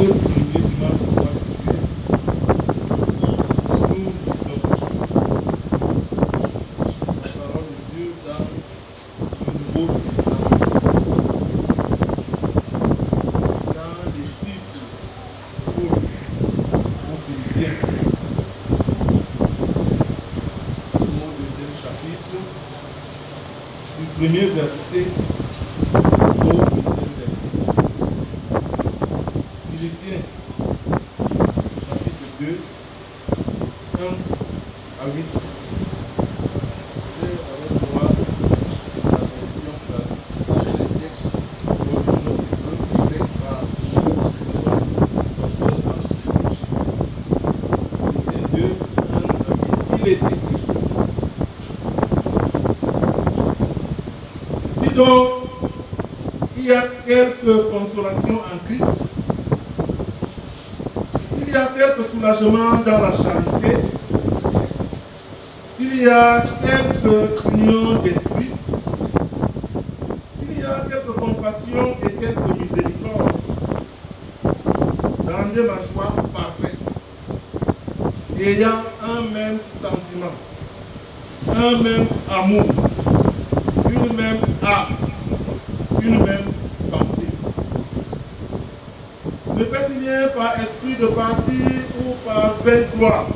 ce premier dimanche du mois de juillet, nous lisons la parole de Dieu dans le Nouveau Testament, dans l'Épître aux Philippiens, au deuxième chapitre, du premier verset au 8e verset. Philippiens, chapitre 2, 1 à 8. Et avec moi, la version des textes originaux hébreux faits par Philippiens 2, 1 à 8. Il est écrit. Si donc il y a quelque consolation en Christ, s'il y a quelque soulagement dans la charité, s'il y a quelque union d'esprit, s'il y a quelque compassion et quelque miséricorde, rendez ma joie parfaite, ayant un même sentiment, un même amour, une même âme, une même pensée. Ne faites rien par esprit de parti ou par vaine gloire,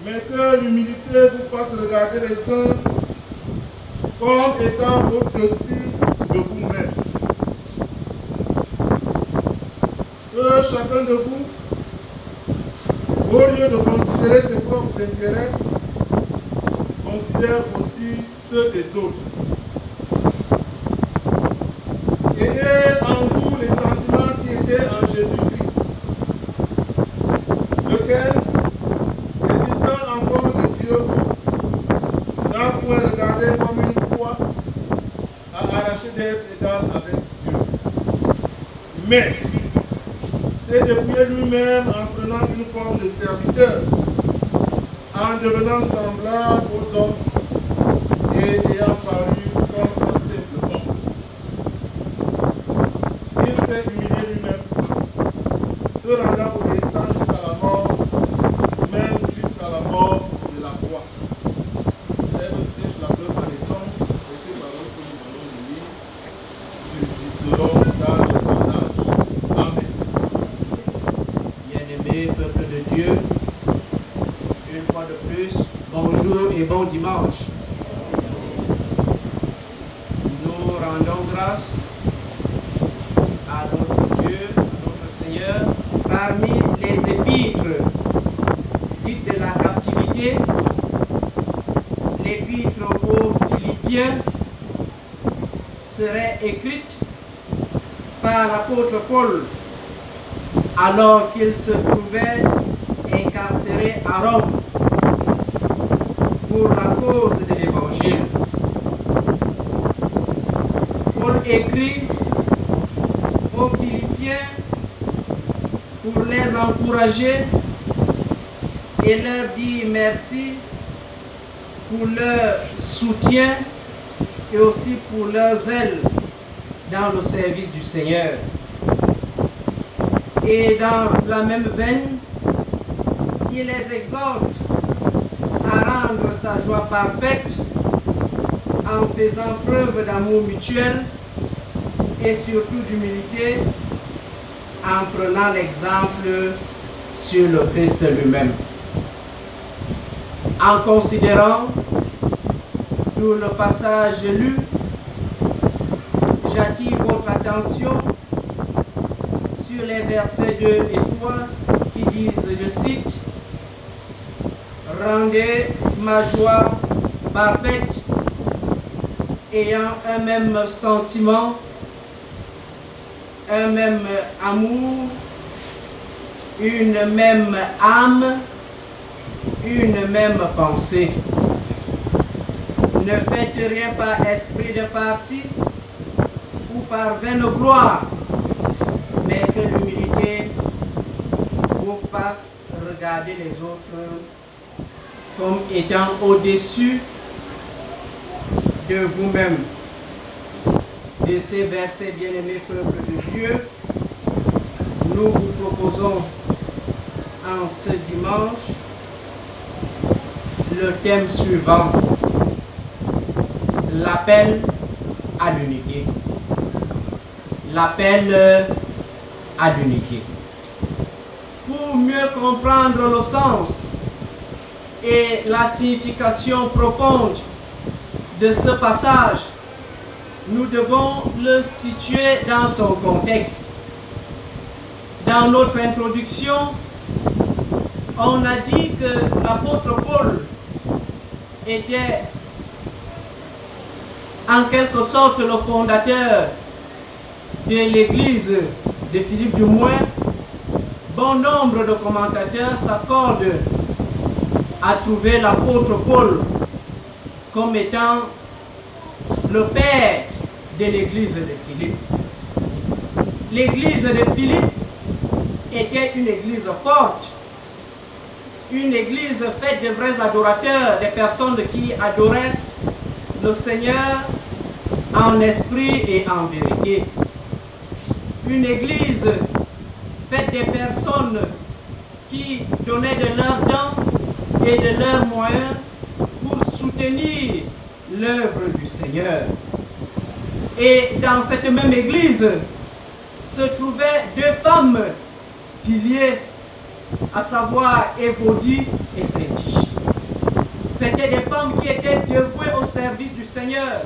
mais que l'humilité vous fasse regarder les uns comme étant au-dessus de vous-même. Que chacun de vous, au lieu de considérer ses propres intérêts, considère aussi ceux des autres. Ayez en vous les sentiments qui étaient en Jésus-Christ, lequel, résistant encore de Dieu, n'a point regardé comme une proie à arracher d'être égal avec Dieu. Mais s'est dépouillé lui-même en prenant une forme de serviteur, en devenant semblable aux hommes et ayant paru comme un simple homme. Il s'est humilié lui-même, se rendant obéissant jusqu'à la mort, même jusqu'à la mort de la croix. Elle sèche la preuve en étant, et ces paroles que nous allons lire subsisteront dans le passage. Amen. Bien-aimé peuple de Dieu, une fois de plus, bonjour et bon dimanche. Nous rendons grâce à notre Dieu, à notre Seigneur. Parmi les épîtres dites de la captivité, l'épître aux Philippiens serait écrite par l'apôtre Paul alors qu'il se trouvait incarcéré à Rome pour la cause de l'Évangile. Paul écrit aux Philippiens pour les encourager et leur dire merci pour leur soutien et aussi pour leur zèle dans le service du Seigneur. Et dans la même veine, il les exhorte à rendre sa joie parfaite en faisant preuve d'amour mutuel et surtout d'humilité, en prenant l'exemple sur le Christ lui-même. En considérant tout le passage lu, j'attire votre attention sur les versets 2 et 3 qui disent, je cite, « Rendez ma joie parfaite, ayant un même sentiment, un même amour, une même âme, une même pensée. Ne faites rien par esprit de parti ou par vaine gloire, mais que l'humilité vous fasse regarder les autres comme étant au-dessus de vous-même. De ces versets, bien-aimés peuple de Dieu, nous vous proposons en ce dimanche le thème suivant, l'appel à l'unité. L'appel à l'unité. Pour mieux comprendre le sens et la signification profonde de ce passage, nous devons le situer dans son contexte. Dans notre introduction, on a dit que l'apôtre Paul était en quelque sorte le fondateur de l'église de Philippe. Du moins, bon nombre de commentateurs s'accordent à trouver l'apôtre Paul comme étant le père de l'église de Philippe. L'église de Philippe était une église forte, une église faite de vrais adorateurs, des personnes qui adoraient le Seigneur en esprit et en vérité. Une église faite de personnes qui donnaient de leur temps et de leurs moyens pour soutenir l'œuvre du Seigneur. Et dans cette même église se trouvaient deux femmes piliers, à savoir Évodie et Syntyche. C'étaient des femmes qui étaient dévouées au service du Seigneur.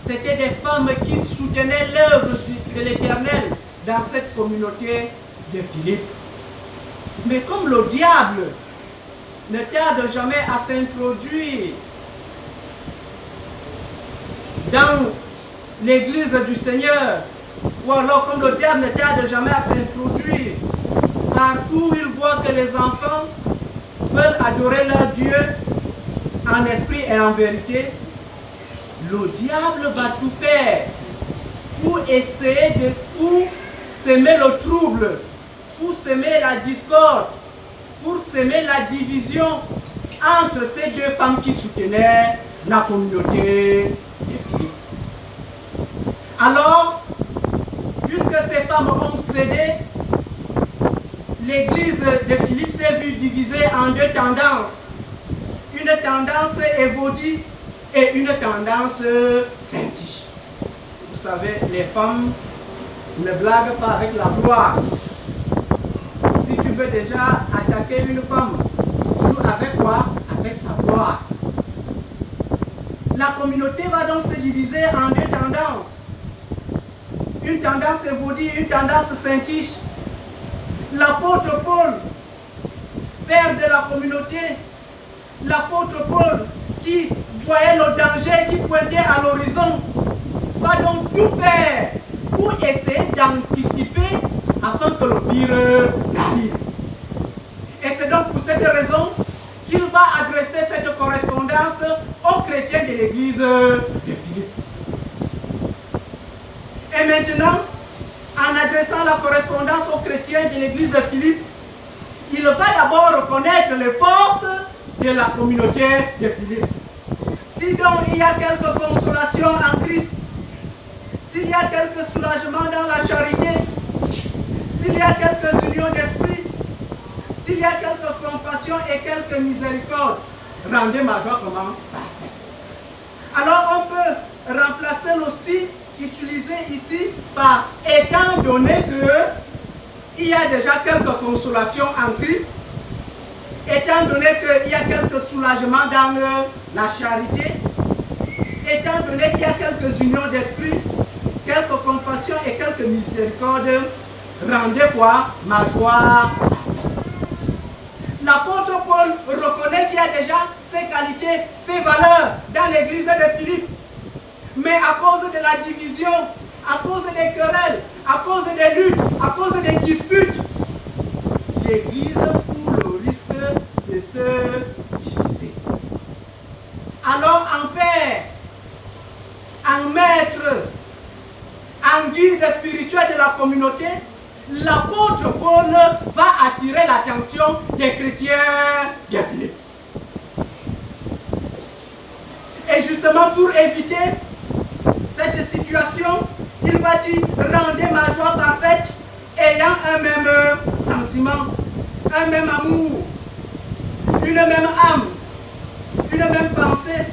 C'étaient des femmes qui soutenaient l'œuvre de l'Éternel dans cette communauté de Philippe. Mais comme le diable ne tarde jamais à s'introduire dans l'église du Seigneur, ou alors comme le diable ne tarde jamais à s'introduire partout où il voit que les enfants veulent adorer leur Dieu en esprit et en vérité, le diable va tout faire pour essayer pour s'aimer le trouble, pour s'aimer la discorde, pour s'aimer la division entre ces deux femmes qui soutenaient la communauté de Philippe. Alors, puisque ces femmes ont cédé, l'église de Philippe s'est vue divisée en deux tendances. Une tendance Évodie et une tendance Syntyche. Vous savez, les femmes ne blaguent pas avec la gloire. Si tu veux déjà attaquer une femme, joue avec quoi? Avec sa gloire. La communauté va donc se diviser en deux tendances. Une tendance Évodie et une tendance Syntyche. L'apôtre Paul, père de la communauté, l'apôtre Paul qui voyait le danger qui pointait à l'horizon, va donc tout faire pour essayer d'anticiper afin que le pire n'arrive. Et c'est donc pour cette raison qu'il va adresser cette correspondance aux chrétiens de l'église de Philippe. Et maintenant, en adressant la correspondance aux chrétiens de l'église de Philippe, il va d'abord reconnaître les forces de la communauté de Philippe. Si donc il y a quelque consolation en Christ, s'il y a quelque soulagement dans la charité, s'il y a quelques unions d'esprit, s'il y a quelque compassion et quelque miséricorde, rendez ma joie comment? Parfaite. Alors on peut remplacer le si utilisé ici par étant donné que il y a déjà quelques consolations en Christ, étant donné qu'il y a quelques soulagements dans la charité, étant donné qu'il y a quelques unions d'esprit, quelques compassions et quelques miséricordes, rendez quoi? Ma joie. L'apôtre Paul reconnaît qu'il y a déjà ces qualités, ces valeurs dans l'église de Philippe. Mais à cause de la division, à cause des querelles, à cause des luttes, à cause des disputes, l'église court le risque de se diviser. Alors en père, en maître, en guide spirituel de la communauté, l'apôtre Paul va attirer l'attention des chrétiens de Philippe. Et justement pour éviter cette situation, il va dire, rendez ma joie parfaite, ayant un même sentiment, un même amour, une même âme, une même pensée,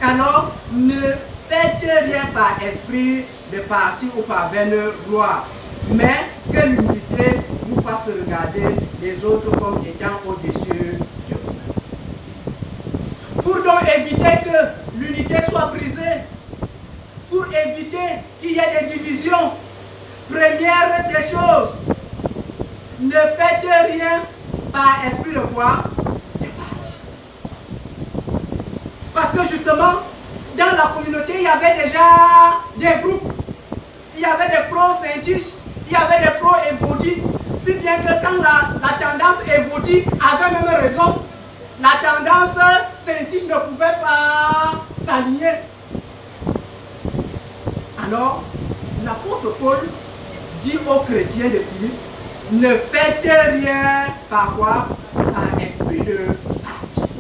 alors ne faites rien par esprit de parti ou par vaine gloire, mais que l'unité vous fasse regarder les autres comme étant au-dessus de vous. Pour donc éviter que l'unité soit brisée, pour éviter qu'il y ait des divisions, première des choses, ne faites rien par esprit de quoi? De parti. Parce que justement, dans la communauté, il y avait déjà des groupes. Il y avait des pro-Saint-Tiche, il y avait des pro-Évody, si bien que quand la tendance Évody avait même raison, la tendance Saint-Tiche ne pouvait pas s'aligner. Alors, l'apôtre Paul dit aux chrétiens de Philippe, ne faites rien par quoi? Par esprit de parti.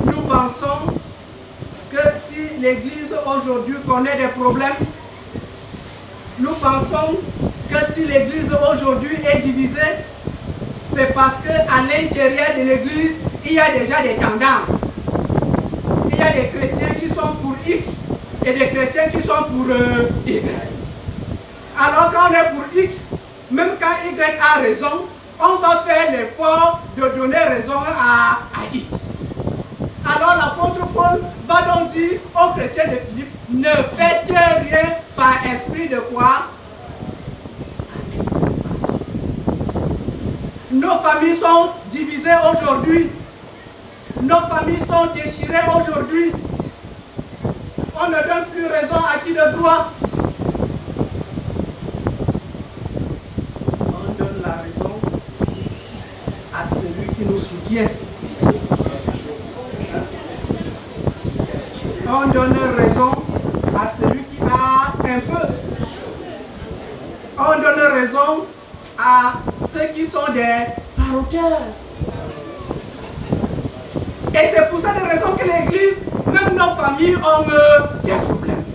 Nous pensons que si l'Église aujourd'hui connaît des problèmes, nous pensons que si l'Église aujourd'hui est divisée, c'est parce qu'à l'intérieur de l'Église, il y a déjà des tendances. Il y a des chrétiens qui sont pour X et des chrétiens qui sont pour Y. Alors quand on est pour X, même quand Y a raison, on va faire l'effort de donner raison à X. Alors l'apôtre Paul va donc dire aux chrétiens de Philippe, ne faites rien par esprit de quoi? Nos familles sont divisées aujourd'hui. Nos familles sont déchirées aujourd'hui. On ne donne plus raison à qui de droit. On donne la raison à celui qui nous soutient. On donne raison à celui qui a un peu. On donne raison à ceux qui sont des paroquiens. Et c'est pour cette raison que l'Église, même nos familles, ont des problèmes.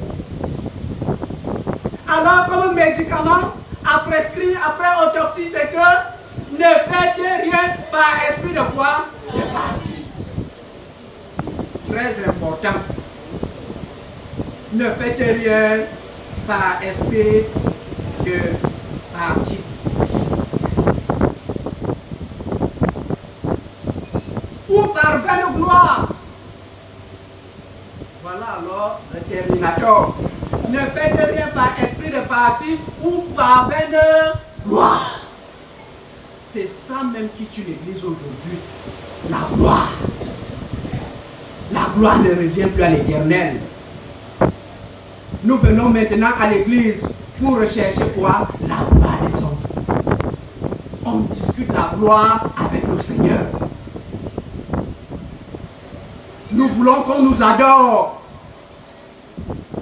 Alors, comme médicament à prescrire après autopsie, c'est que ne faites rien par esprit de quoi? De parti. Très important. Ne faites rien par esprit de parti. Ou par vaine gloire. Voilà alors le terminateur. Ne faites rien par esprit de parti ou par vaine gloire. C'est ça même qui tue l'Église aujourd'hui. La gloire. La gloire ne revient plus à l'Éternel. Nous venons maintenant à l'Église pour rechercher quoi? La gloire des autres. On discute la gloire avec le Seigneur. Nous voulons qu'on nous adore.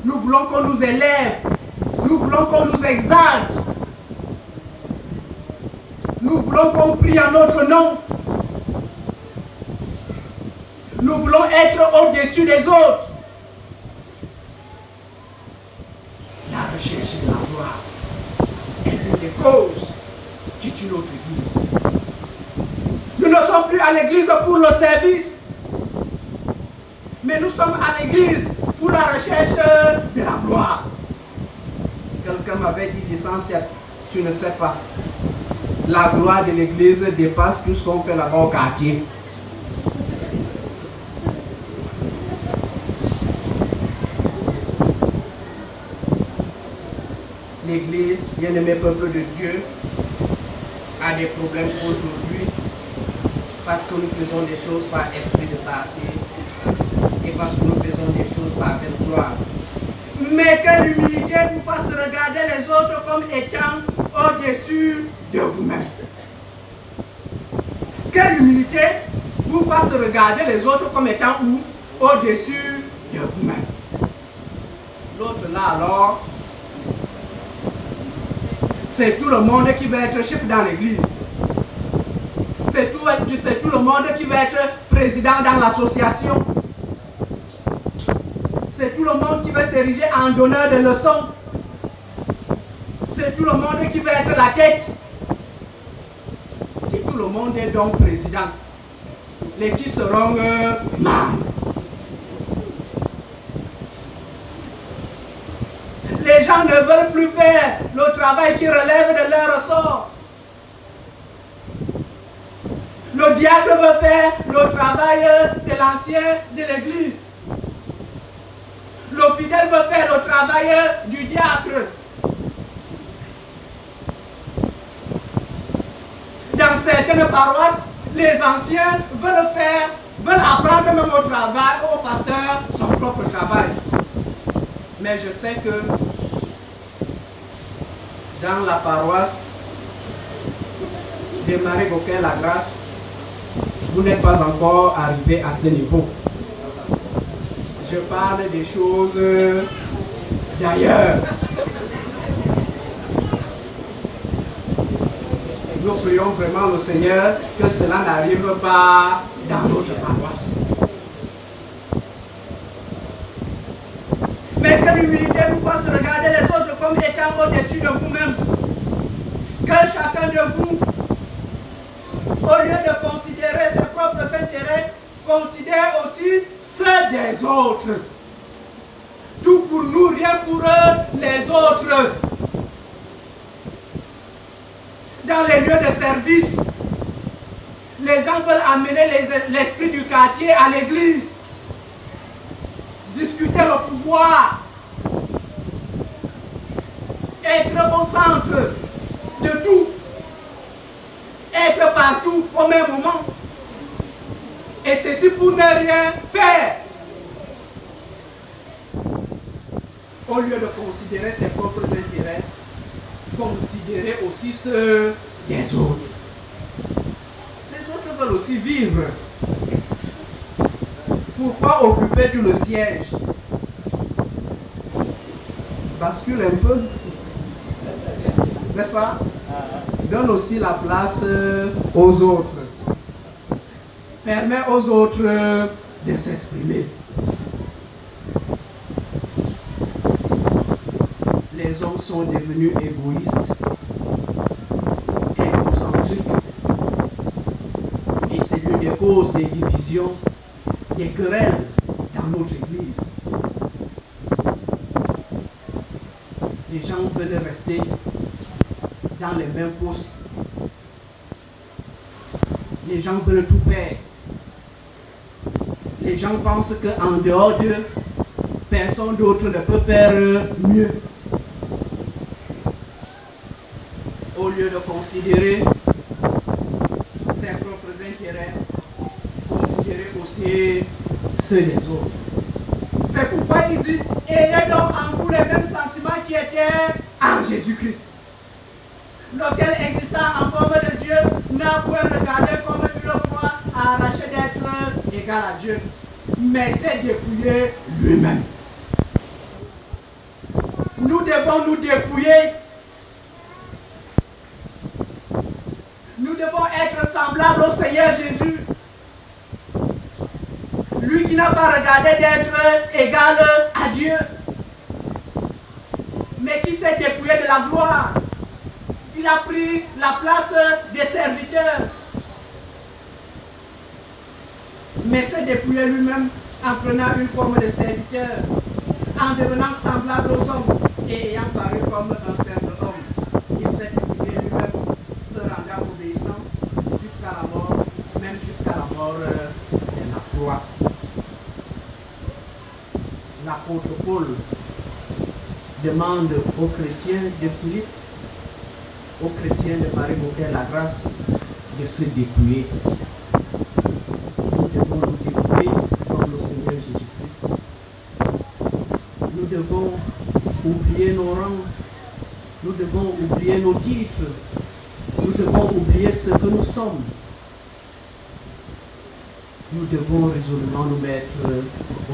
Nous voulons qu'on nous élève. Nous voulons qu'on nous exalte. Nous voulons qu'on prie en notre nom. Nous voulons être au-dessus des autres. La recherche de la gloire est l'une des causes qui tue notre Église. Nous ne sommes plus à l'Église pour le service, mais nous sommes à l'Église pour la recherche de la gloire. Quelqu'un m'avait dit, l'essentiel, tu ne sais pas. La gloire de l'Église dépasse tout ce qu'on fait là-bas au quartier. L'Église, bien-aimé peuple de Dieu, a des problèmes aujourd'hui parce que nous faisons des choses par esprit de parti et parce que nous faisons des choses par vaine gloire. Mais que l'humilité vous fasse regarder les autres comme étant au-dessus de vous-même. Que l'humilité vous fasse regarder les autres comme étant où? Au-dessus de vous-même. L'autre là alors, c'est tout le monde qui va être chef dans l'église. C'est tout le monde qui va être président dans l'association. C'est tout le monde qui va s'ériger en donneur de leçons. C'est tout le monde qui va être la tête. tout le monde est donc président. Les qui seront membres. Les gens ne veulent plus faire le travail qui relève de leur ressort. Le diable veut faire le travail de l'ancien de l'église. Le fidèle veut faire le travail du diacre. Dans certaines paroisses, les anciens veulent apprendre même au travail, au pasteur, son propre travail. Mais je sais que dans la paroisse de Marie-Bouquet-la-Grâce, vous n'êtes pas encore arrivé à ce niveau. Je parle des choses d'ailleurs. Nous prions vraiment le Seigneur que cela n'arrive pas dans notre paroisse. Mais que l'humilité vous fasse regarder les autres comme étant au-dessus de vous-même. Que chacun de vous, au lieu de considérer ses propres intérêts, considère aussi ceux des autres. Tout pour nous, rien pour eux, les autres. Dans les lieux de service, les gens veulent amener l'esprit du quartier à l'église. Discuter le pouvoir. Être au centre de tout. Être partout au même moment. Et ceci pour ne rien faire. Au lieu de considérer ses propres intérêts, considérer aussi ceux des autres. Les autres veulent aussi vivre. Pourquoi occuper tout le siège? Bascule un peu. N'est-ce pas? Donne aussi la place aux autres. Permet aux autres de s'exprimer. Les hommes sont devenus égoïstes, égocentriques. Et c'est l'une des causes des divisions, des querelles dans notre Église. Les gens veulent rester dans les mêmes postes. Les gens veulent tout faire. Les gens pensent qu'en dehors d'eux, personne d'autre ne peut faire mieux. Au lieu de considérer ses propres intérêts, considérer aussi ceux des autres. C'est pourquoi il dit, ayez donc en vous les mêmes sentiments qui étaient en Jésus-Christ, lequel existant en forme de Dieu n'a point regardé comme une proie à arracher d'être égal à Dieu, mais s'est dépouillé lui-même. Nous devons nous dépouiller. Nous devons être semblables au Seigneur Jésus. Lui qui n'a pas regardé d'être égal à Dieu, mais qui s'est dépouillé de la gloire. Il a pris la place des serviteurs, mais s'est dépouillé lui-même en prenant une forme de serviteur, en devenant semblable aux hommes et ayant paru comme un simple homme. Il s'est dépouillé lui-même, se rendant obéissant jusqu'à la mort, même jusqu'à la mort de la croix. L'apôtre Paul demande aux chrétiens de Philippe, aux chrétiens de Marie-Bouquet-la-Grâce, de se dépouiller. Nous devons nous dépouiller comme le Seigneur Jésus-Christ. Nous devons oublier nos rangs. Nous devons oublier nos titres. Nous devons oublier ce que nous sommes. Nous devons résolument nous mettre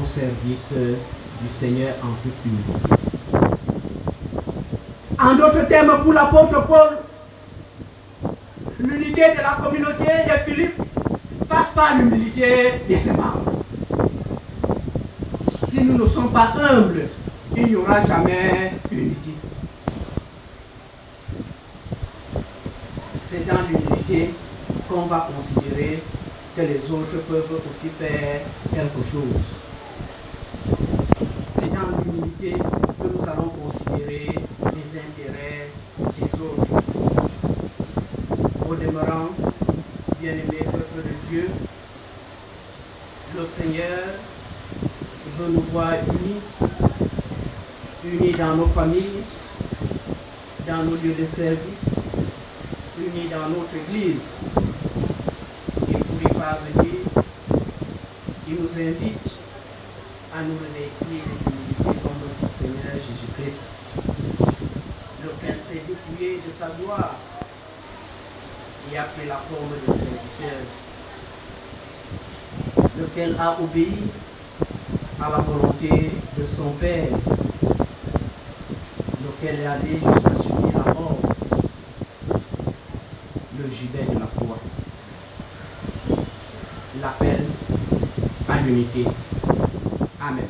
au service du Seigneur en toute humilité. En d'autres termes, pour l'apôtre Paul, l'unité de la communauté de Philippe passe par l'humilité de ses membres. Si nous ne sommes pas humbles, il n'y aura jamais unité. C'est dans l'unité qu'on va considérer que les autres peuvent aussi faire quelque chose. C'est dans l'unité que nous allons considérer les intérêts des autres. Au demeurant, bien-aimés peuple de Dieu, le Seigneur veut nous voir unis dans nos familles, dans nos lieux de service, unis dans notre Église. Et pour y parvenir, il nous invite à nous revêtir d'humilité comme notre Seigneur Jésus-Christ, lequel s'est dépouillé de sa gloire et a pris la forme de serviteur, lequel a obéi à la volonté de son Père, lequel est allé jusqu'à subir la mort, le gibet de la croix. L'appel à l'unité. Amen.